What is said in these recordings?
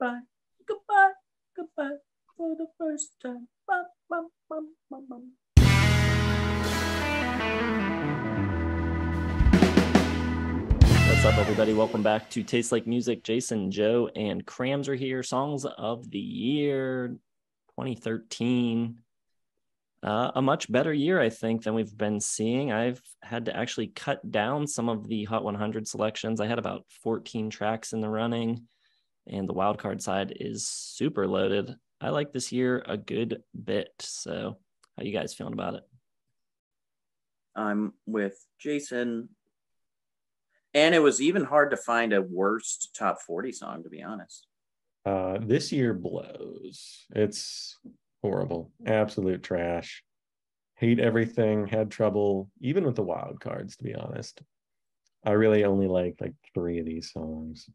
goodbye, goodbye, goodbye for the first time. Bum, bum, bum, bum, bum. What's up, everybody? Welcome back to Taste Like Music. Jason, Joe, and Crams are here. Songs of the year 2013. A much better year, I think, than we've been seeing. I've had to actually cut down some of the Hot 100 selections. I had about 14 tracks in the running, and the wildcard side is super loaded. I like this year a good bit. So how you guys feeling about it? I'm with Jason. And it was even hard to find a worst top 40 song, to be honest. This year blows. It's horrible. Absolute trash. Hate everything. Had trouble even with the wild cards, to be honest. I really only like 3 of these songs.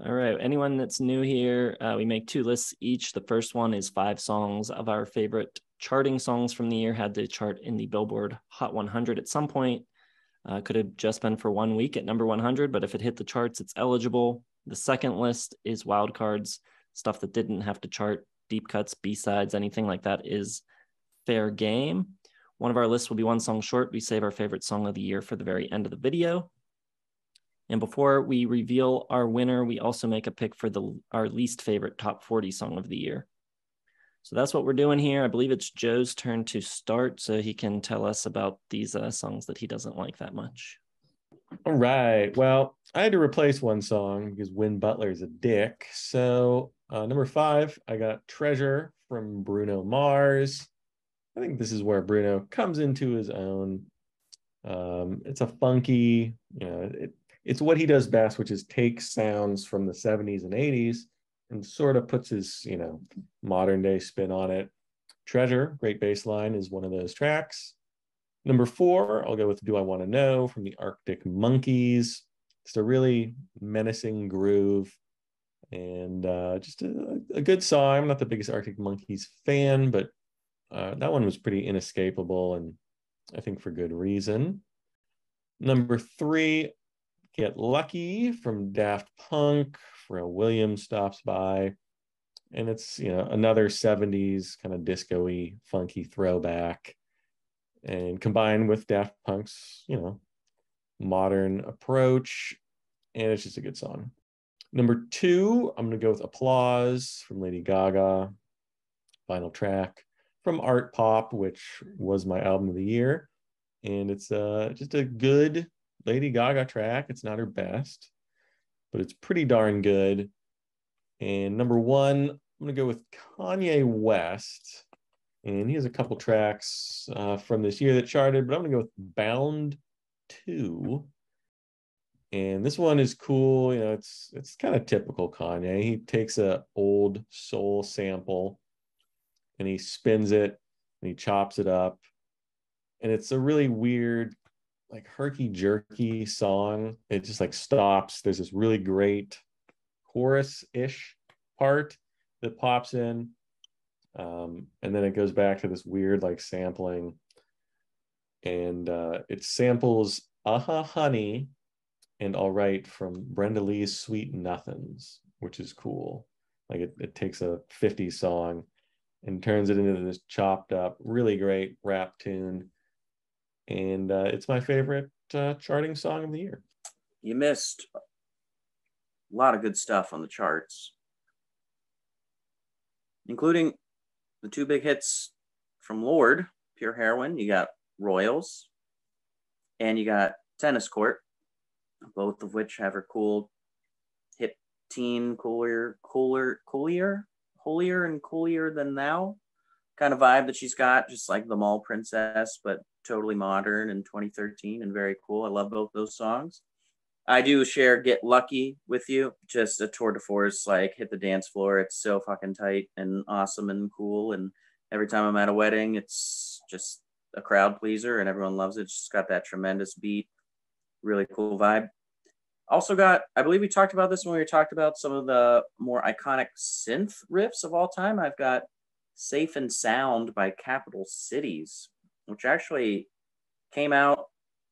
All right. Anyone that's new here, we make 2 lists each. The first one is 5 songs of our favorite charting songs from the year. Had to chart in the Billboard Hot 100 at some point. Could have just been for 1 week at number 100, but if it hit the charts, it's eligible. The second list is wildcards, stuff that didn't have to chart, deep cuts, B-sides, anything like that is fair game. One of our lists will be 1 song short. We save our favorite song of the year for the very end of the video. And before we reveal our winner, we also make a pick for our least favorite top 40 song of the year. So that's what we're doing here. I believe it's Joe's turn to start, so he can tell us about these songs that he doesn't like that much. All right. Well, I had to replace 1 song because Win Butler's a dick. So number 5, I got Treasure from Bruno Mars. I think this is where Bruno comes into his own. It's a funky, it's what he does best, which is take sounds from the 70s and 80s and sort of puts his, modern day spin on it. Treasure, great bass line, is one of those tracks. Number 4, I'll go with Do I Want to Know from the Arctic Monkeys. It's a really menacing groove and just a good song. I'm not the biggest Arctic Monkeys fan, but that one was pretty inescapable and I think for good reason. Number 3, Get Lucky from Daft Punk. Pharrell Williams stops by. And it's, another 70s kind of disco-y, funky throwback. And combined with Daft Punk's, modern approach. And it's just a good song. Number 2, I'm going to go with Applause from Lady Gaga. Final track from Art Pop, which was my album of the year. And it's just a good Lady Gaga track. It's not her best, but it's pretty darn good. And number 1, I'm going to go with Kanye West. And he has a couple tracks from this year that charted, but I'm going to go with Bound 2. And this one is cool. It's kind of typical Kanye. He takes a old soul sample and he spins it and he chops it up. And it's a really weird, herky-jerky song. It just stops. There's this really great chorus-ish part that pops in. And then it goes back to this weird sampling. And it samples Honey and All Right from Brenda Lee's Sweet Nothings, which is cool. It takes a 50s song and turns it into this chopped up, really great rap tune. And it's my favorite charting song of the year. You missed a lot of good stuff on the charts, including the 2 big hits from Lorde, Pure Heroin. You got Royals, and you got Tennis Court, both of which have her cool hip teen, holier and coolier than thou kind of vibe that she's got, just like the Mall Princess, but totally modern in 2013 and very cool. I love both those songs. I do share Get Lucky with you. Just a tour de force, hit the dance floor. It's so fucking tight and awesome and cool. And every time I'm at a wedding, it's just a crowd pleaser and everyone loves it. It's just got that tremendous beat. Really cool vibe. Also got, I believe we talked about this when we talked about some of the more iconic synth riffs of all time. I've got Safe and Sound by Capital Cities, which actually came out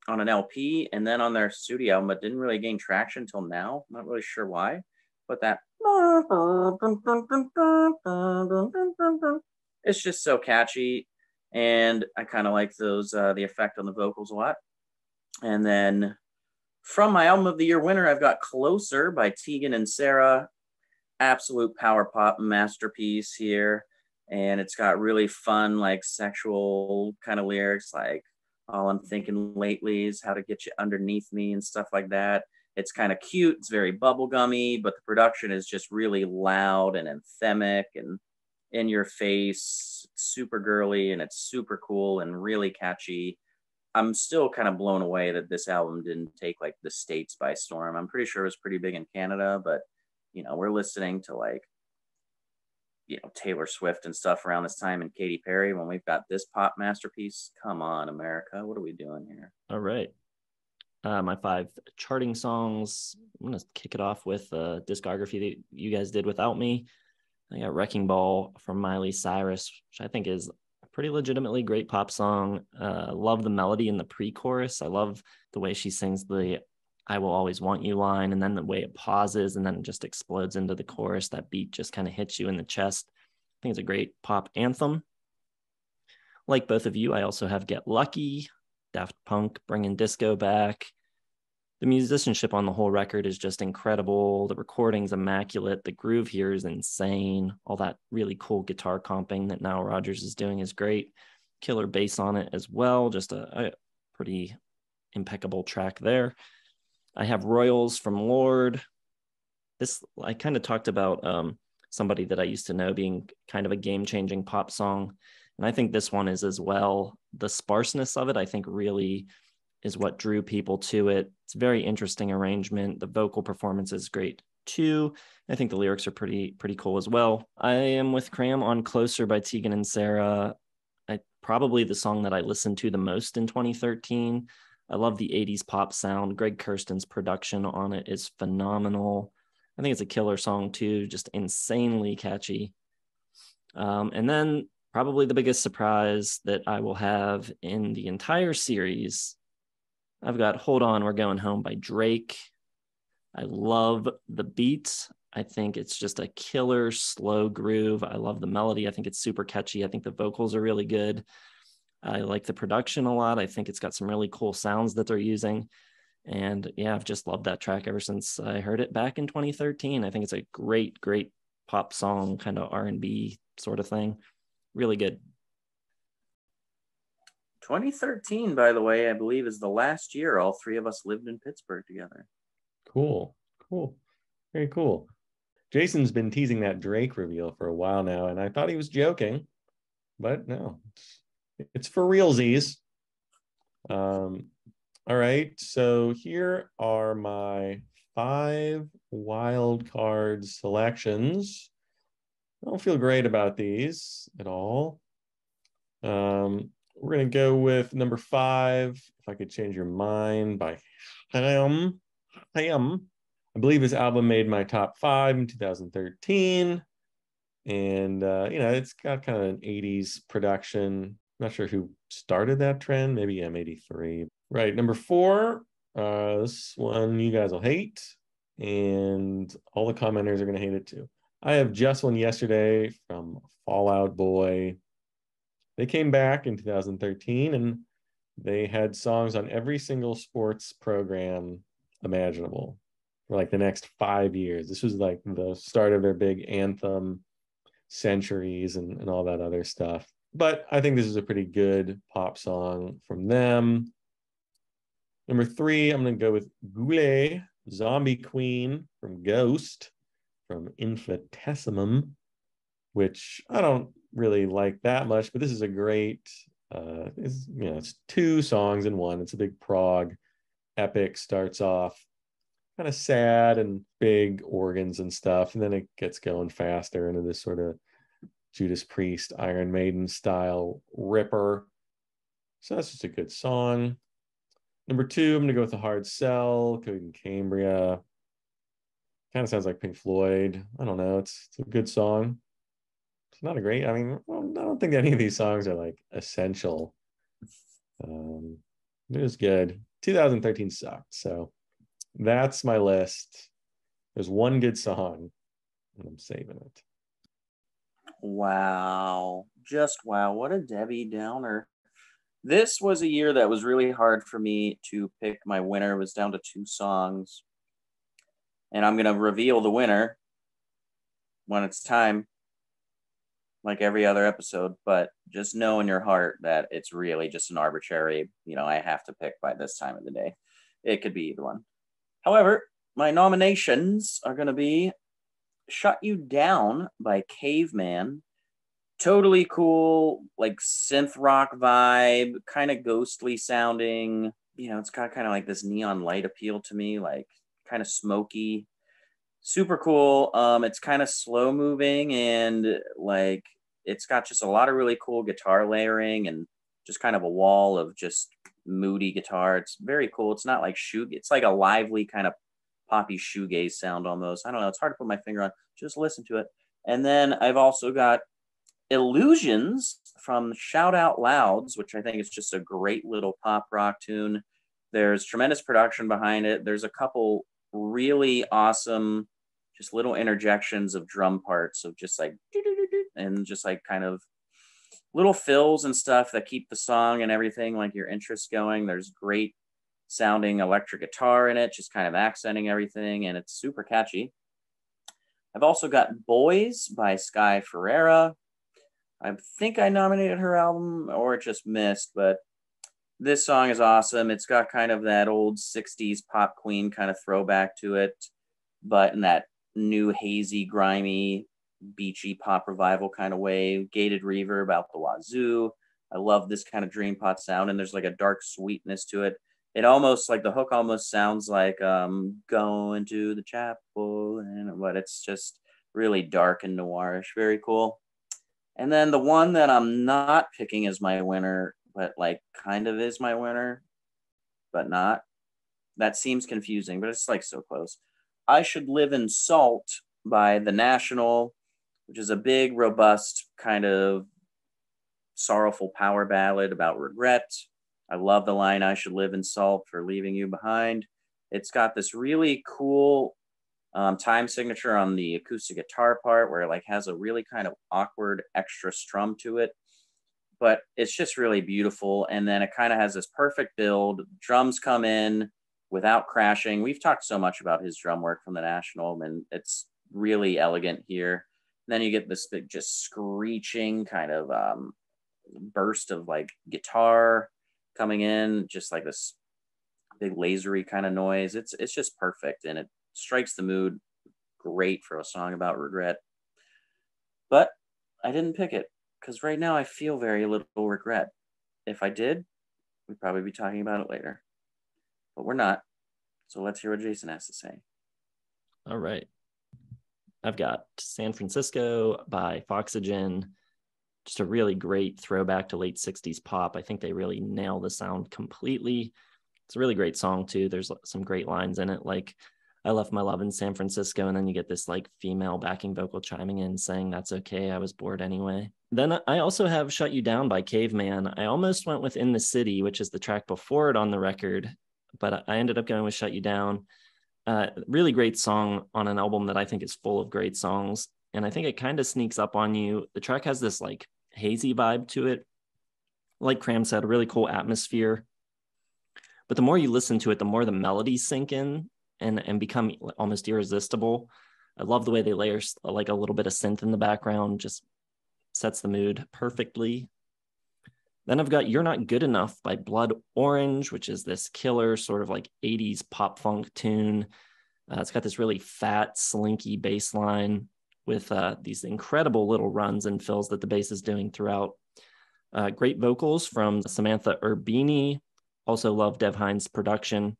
on an LP and then on their studio album, but didn't really gain traction until now. I'm not really sure why, but that it's just so catchy, and I kind of like those the effect on the vocals a lot. And then from my album of the year winner, I've got Closer by Tegan and Sarah. Absolute power pop masterpiece here. And it's got really fun, like sexual kind of lyrics, like all I'm thinking lately is how to get you underneath me and stuff like that. It's kind of cute. It's very bubblegummy, but the production is just really loud and anthemic and in your face. It's super girly and it's super cool and really catchy. I'm still kind of blown away that this album didn't take like the States by storm. I'm pretty sure it was pretty big in Canada, but we're listening to like, Taylor Swift and stuff around this time and Katy Perry when we've got this pop masterpiece. Come on, America. What are we doing here? All right. My 5 charting songs. I'm going to kick it off with a discography that you guys did without me. I got Wrecking Ball from Miley Cyrus, which I think is a pretty legitimately great pop song. Love the melody in the pre-chorus. I love the way she sings the I will always want you line, and then the way it pauses and then it just explodes into the chorus. That beat just kind of hits you in the chest. I think it's a great pop anthem. Like both of you, I also have Get Lucky, Daft Punk bringing disco back. The musicianship on the whole record is just incredible. The recording's immaculate. The groove here is insane. All that really cool guitar comping that Nile Rodgers is doing is great. Killer bass on it as well. Just a pretty impeccable track there. I have Royals from Lorde. This, I kind of talked about somebody that I used to know being kind of a game-changing pop song. And I think this one is as well. The sparseness of it, I think, really is what drew people to it. It's a very interesting arrangement. The vocal performance is great too. I think the lyrics are pretty cool as well. I am with Cram on Closer by Tegan and Sarah. Probably the song that I listened to the most in 2013. I love the 80s pop sound. Greg Kurstin's production on it is phenomenal. I think it's a killer song too, just insanely catchy. And then probably the biggest surprise that I will have in the entire series, I've got Hold On, We're Going Home by Drake. I love the beat. I think it's just a killer slow groove. I love the melody. I think it's super catchy. I think the vocals are really good. I like the production a lot. I think it's got some really cool sounds that they're using. And yeah, I've just loved that track ever since I heard it back in 2013. I think it's a great pop song, kind of R&B sort of thing. Really good. 2013, by the way, I believe is the last year all 3 of us lived in Pittsburgh together. Cool. Very cool. Jason's been teasing that Drake reveal for a while now, and I thought he was joking, but no, it's for realsies. All right, so here are my 5 wild card selections. I don't feel great about these at all. We're gonna go with number 5, If I Could Change Your Mind by Ham. I believe his album made my top 5 in 2013. And it's got kind of an 80s production. Not sure who started that trend, maybe M83. Right, number 4, this one you guys will hate, and all the commenters are going to hate it too. I have Just One Yesterday from Fall Out Boy. They came back in 2013, and they had songs on every single sports program imaginable for like the next 5 years. This was like the start of their big anthem centuries and all that other stuff. But I think this is a pretty good pop song from them. Number 3, I'm going to go with Goulet, Zombie Queen from Ghost, from Infinitesimum, which I don't really like that much, but this is a great, it's 2 songs in one. It's a big prog epic, starts off kind of sad and big organs and stuff, and then it gets going faster into this sort of Judas Priest, Iron Maiden style ripper. So that's just a good song. Number 2, I'm going to go with The Hard Sell, Code in Cambria. Kind of sounds like Pink Floyd. I don't know. It's a good song. It's not a great, I don't think any of these songs are like essential. They're just good. 2013 sucked. So that's my list. There's one good song, and I'm saving it. Wow. Just wow. What a Debbie Downer. This was a year that was really hard for me to pick my winner. It was down to 2 songs. And I'm going to reveal the winner when it's time, like every other episode. But just know in your heart that it's really just an arbitrary, I have to pick by this time of the day. It could be either one. However, my nominations are going to be Shut You Down by Caveman. Totally cool, like synth rock vibe, kind of ghostly sounding. It's got kind of like this neon light appeal to me, like kind of smoky. Super cool. It's kind of slow moving, and like it's got just a lot of really cool guitar layering and just kind of a wall of just moody guitar. It's very cool. It's not like it's like a lively kind of poppy shoegaze sound almost. I don't know. It's hard to put my finger on. Just listen to it. And then I've also got Illusions from Shout Out Louds, which I think is just a great little pop rock tune. There's tremendous production behind it. There's a couple really awesome, just little interjections of drum parts of just like, and just like kind of little fills and stuff that keep the song and everything, like your interest going. There's great sounding electric guitar in it, just kind of accenting everything, and it's super catchy. I've also got Boys by Sky Ferreira. I think I nominated her album or it just missed, but this song is awesome. It's got kind of that old 60s pop queen kind of throwback to it, but in that new hazy, grimy, beachy pop revival kind of way. Gated reverb out the wazoo. I love this kind of dream pop sound, and there's like a dark sweetness to it. It almost, like the hook almost sounds like going to the chapel, but it's just really dark and noirish. Very cool. And then the one that I'm not picking as my winner, but like kind of is my winner, but not. That seems confusing, but it's like so close. I Should Live in Salt by The National, which is a big, robust kind of sorrowful power ballad about regret. I love the line, I should live in salt for leaving you behind. It's got this really cool time signature on the acoustic guitar part where it like has a really kind of awkward extra strum to it, but it's just really beautiful. And then it kind of has this perfect build. Drums come in without crashing. We've talked so much about his drum work from The National, and it's really elegant here. And then you get this big, just screeching kind of burst of like guitar coming in, just like this big lasery kind of noise. It's just perfect, and it strikes the mood great for a song about regret. But I didn't pick it because right now I feel very little regret. If I did, we'd probably be talking about it later, but we're not. So let's hear what Jason has to say. All right. I've got San Francisco by Foxygen. Just a really great throwback to late 60s pop. I think they really nail the sound completely. It's a really great song too. There's some great lines in it, like I left my love in San Francisco, and then you get this like female backing vocal chiming in saying that's okay, I was bored anyway. Then I also have Shut You Down by Caveman. I almost went with In the City, which is the track before it on the record, but I ended up going with Shut You Down. Really great song on an album that I think is full of great songs, and I think it kind of sneaks up on you. The track has this like hazy vibe to it, like Cram said, a really cool atmosphere, but the more you listen to it, the more the melodies sink in and become almost irresistible. I love the way they layer like a little bit of synth in the background, just sets the mood perfectly. Then I've got You're Not Good Enough by Blood Orange, which is this killer sort of like 80s pop funk tune. It's got this really fat, slinky bass line with these incredible little runs and fills that the bass is doing throughout. Great vocals from Samantha Urbini. Also love Dev Hines' production.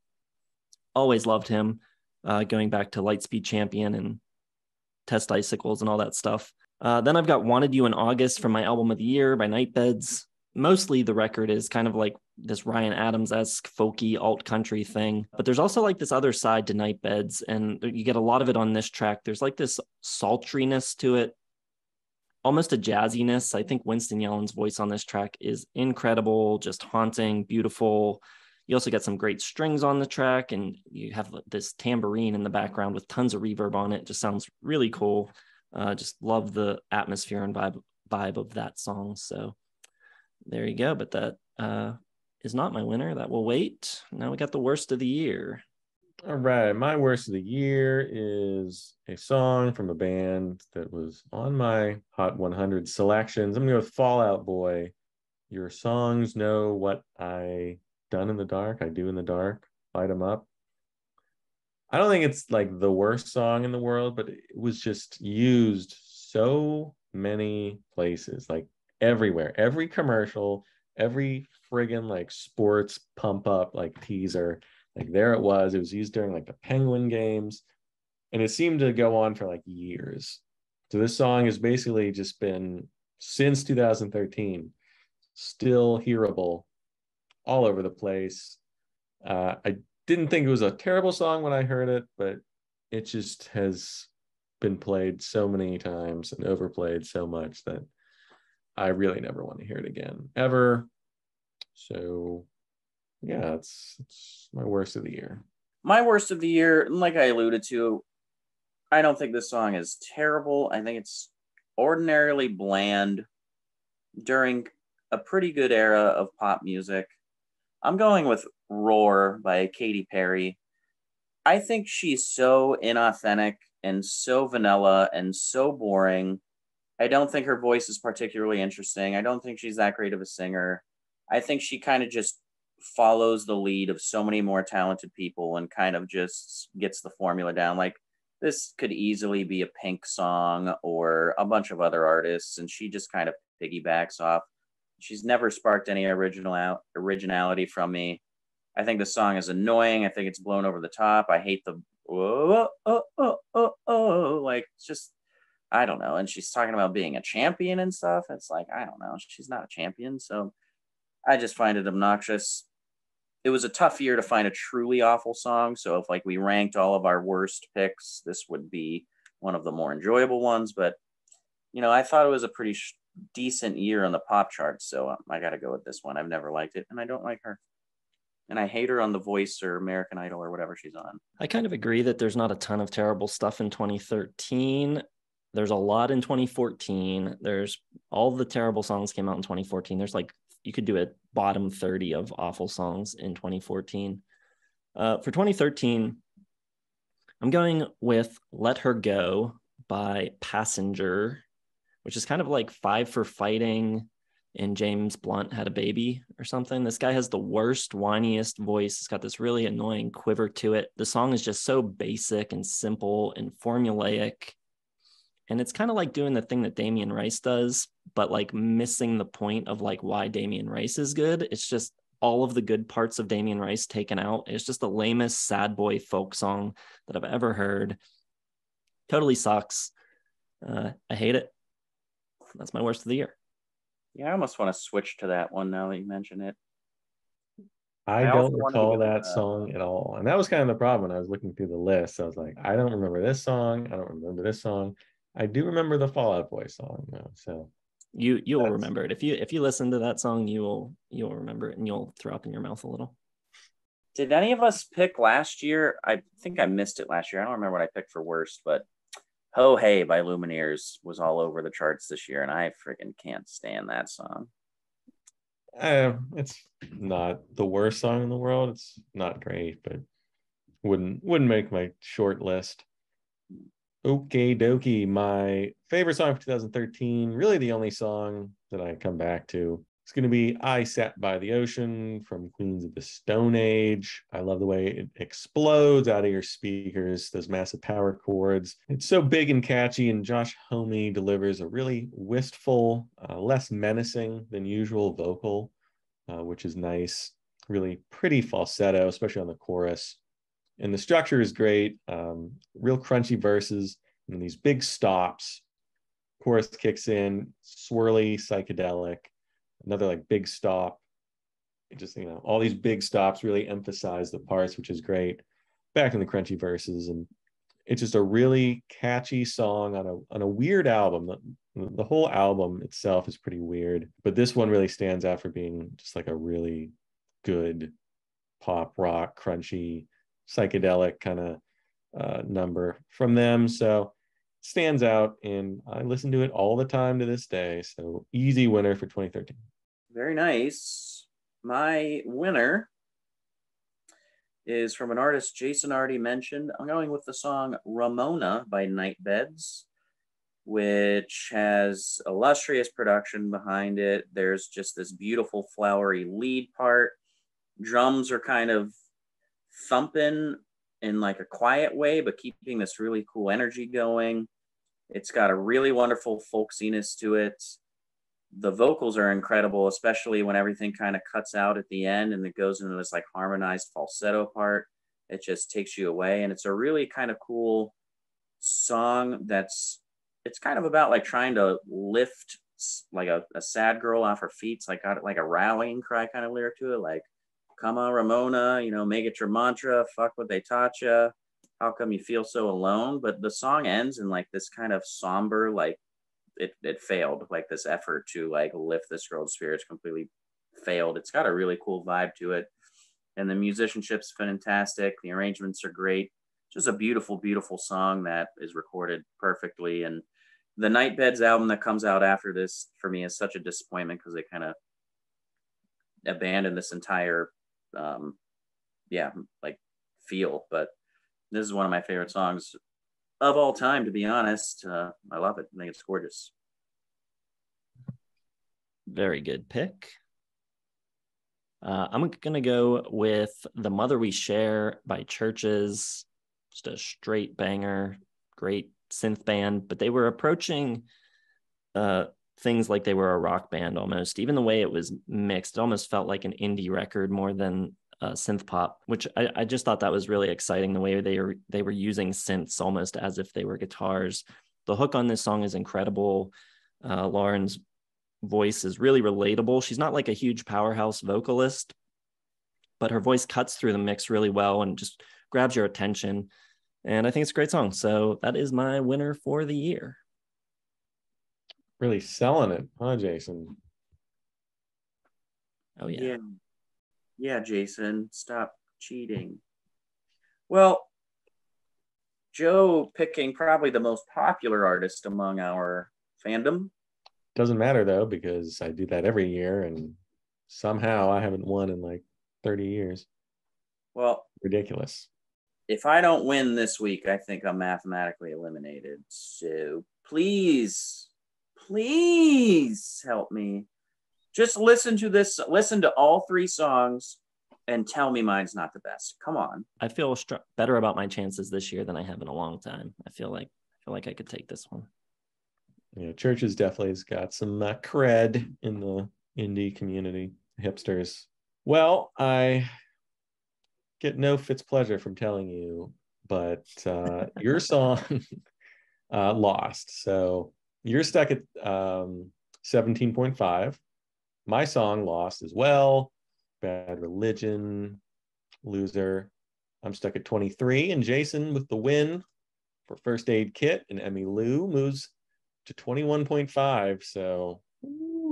Always loved him, going back to Lightspeed Champion and Test Icicles and all that stuff. Then I've got Wanted You in August from my album of the year by Nightbeds. Mostly the record is kind of like this Ryan Adams-esque folky alt country thing, but there's also like this other side to Nightbeds, and you get a lot of it on this track. There's like this sultriness to it, almost a jazziness. I think Winston Yellen's voice on this track is incredible, just haunting, beautiful. You also get some great strings on the track, and you have this tambourine in the background with tons of reverb on it. It just sounds really cool. Just love the atmosphere and vibe of that song. So there you go. But that is not my winner. That will wait. Now we got the worst of the year. All right, my worst of the year is a song from a band that was on my Hot 100 selections. I'm going to go with Fall Out Boy. Your songs know what I done in the dark. I do in the dark. Light them up. I don't think it's like the worst song in the world, but it was just used so many places, like everywhere, every commercial, every friggin' like sports pump up like teaser. Like there it was used during like the Penguin games, and it seemed to go on for like years. So this song has basically just been since 2013 still hearable all over the place. I didn't think it was a terrible song when I heard it, but it just has been played so many times and overplayed so much that I really never want to hear it again ever. So yeah, it's my worst of the year. My worst of the year, like I alluded to, I don't think this song is terrible. I think it's ordinarily bland during a pretty good era of pop music. I'm going with Roar by Katy Perry. I think she's so inauthentic and so vanilla and so boring. I don't think her voice is particularly interesting. I don't think she's that great of a singer. I think she kind of just follows the lead of so many more talented people and kind of just gets the formula down. Like, this could easily be a Pink song or a bunch of other artists, and she just kind of piggybacks off. She's never sparked any originality from me. I think the song is annoying. I think it's blown over the top. I hate the like, it's just, I don't know. And she's talking about being a champion and stuff. It's like, I don't know. She's not a champion. So I just find it obnoxious. It was a tough year to find a truly awful song. So if like we ranked all of our worst picks, this would be one of the more enjoyable ones. But, you know, I thought it was a pretty decent year on the pop charts. So I got to go with this one. I've never liked it, and I don't like her. And I hate her on The Voice or American Idol or whatever she's on. I kind of agree that there's not a ton of terrible stuff in 2013. There's a lot in 2014. There's all the terrible songs came out in 2014. There's like, you could do a bottom 30 of awful songs in 2014. For 2013, I'm going with Let Her Go by Passenger, which is kind of like Five for Fighting and James Blunt Had a Baby or something. This guy has the worst, whiniest voice. It's got this really annoying quiver to it. The song is just so basic and simple and formulaic. And it's kind of like doing the thing that Damien Rice does, but like missing the point of like why Damien Rice is good. It's just all of the good parts of Damien Rice taken out. It's just the lamest sad boy folk song that I've ever heard. Totally sucks. I hate it. That's my worst of the year. Yeah, I almost want to switch to that one now that you mention it. I don't recall that song at all. And that was kind of the problem when I was looking through the list. I was like, I don't remember this song. I don't remember this song. I do remember the Fall Out Boy song though. So you'll remember it. If you listen to that song, you'll remember it and you'll throw up in your mouth a little. Did any of us pick last year? I think I missed it last year. I don't remember what I picked for worst, but Ho Hey by Lumineers was all over the charts this year, and I freaking can't stand that song. It's not the worst song in the world. It's not great, but wouldn't make my short list. Okay dokie, my favorite song for 2013, really the only song that I come back to. It's going to be I Sat by the Ocean from Queens of the Stone Age. I love the way it explodes out of your speakers, those massive power chords. It's so big and catchy, and Josh Homme delivers a really wistful, less menacing than usual vocal, which is nice. Really pretty falsetto, especially on the chorus. And the structure is great. Real crunchy verses and these big stops. Chorus kicks in, swirly, psychedelic. Another like big stop. It just, you know, all these big stops really emphasize the parts, which is great. Back in the crunchy verses, and it's just a really catchy song on a weird album. The whole album itself is pretty weird, but this one really stands out for being just like a really good pop rock, crunchy, psychedelic kind of number from them. So stands out, and I listen to it all the time to this day. So easy winner for 2013. Very nice. My winner is from an artist Jason already mentioned. I'm going with the song Ramona by Nightbeds, which has illustrious production behind it. There's just this beautiful flowery lead part. Drums are kind of thumping in like a quiet way, but keeping this really cool energy going. It's got a really wonderful folksiness to it. The vocals are incredible, especially when everything kind of cuts out at the end and it goes into this like harmonized falsetto part. It just takes you away. And it's a really kind of cool song it's kind of about like trying to lift like a sad girl off her feet. It's like got like a rallying cry kind of lyric to it. Like, come on, Ramona, make it your mantra. Fuck what they taught you. How come you feel so alone? But the song ends in like this kind of somber, like it failed. Like this effort to like lift this girl's spirits completely failed. It's got a really cool vibe to it. And the musicianship's fantastic. The arrangements are great. Just a beautiful, beautiful song that is recorded perfectly. And the Nightbeds album that comes out after this for me is such a disappointment because they kind of abandoned this entire like feel. But this is one of my favorite songs of all time, to be honest. I love it. I think it's gorgeous. Very good pick. I'm gonna go with The Mother We Share by Churches. Just a straight banger, great synth band, but they were approaching things like they were a rock band almost. Even the way it was mixed, it almost felt like an indie record more than synth pop, which I just thought that was really exciting. The way they were using synths almost as if they were guitars. The hook on this song is incredible. Lauren's voice is really relatable. She's not like a huge powerhouse vocalist, but her voice cuts through the mix really well and just grabs your attention. And I think it's a great song. So that is my winner for the year. Really selling it, huh, Jason? Oh, yeah. Yeah, Jason, stop cheating. Well, Joe picking probably the most popular artist among our fandom. Doesn't matter, though, because I do that every year, and somehow I haven't won in like 30 years. Well, ridiculous. If I don't win this week, I think I'm mathematically eliminated. So please help me. Just listen to all three songs and tell me mine's not the best. Come on. I feel better about my chances this year than I have in a long time. I feel like I could take this one. Yeah, Churches definitely has got some cred in the indie community, hipsters. Well, I get no Fitzpleasure from telling you, but your song lost. So you're stuck at 17.5. My song lost as well. Bad Religion, loser. I'm stuck at 23. And Jason with the win for First Aid Kit and Emmy Lou moves to 21.5. So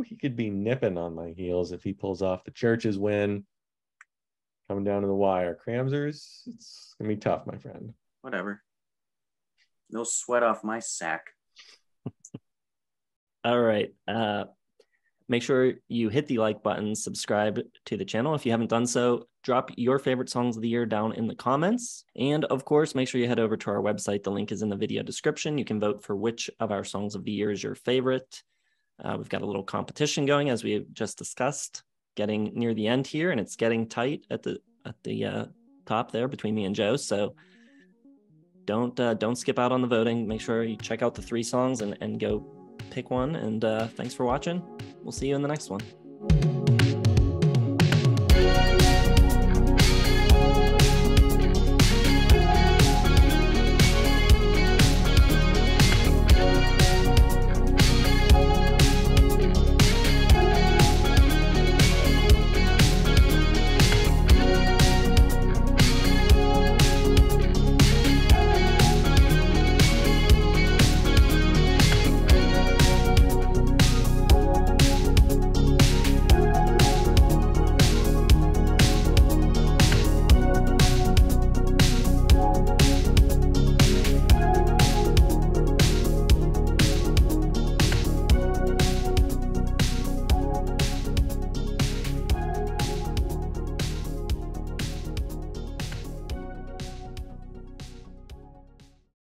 he could be nipping on my heels if he pulls off the Churches win. Coming down to the wire. Cramsers, it's going to be tough, my friend. Whatever. No sweat off my sack. All right. Make sure you hit the like button, subscribe to the channel. If you haven't done so, drop your favorite songs of the year down in the comments. And of course, make sure you head over to our website. The link is in the video description. You can vote for which of our songs of the year is your favorite. We've got a little competition going, as we just discussed, getting near the end here, and it's getting tight at the top there between me and Joe. So don't skip out on the voting. Make sure you check out the 3 songs and go pick one. And thanks for watching. We'll see you in the next one.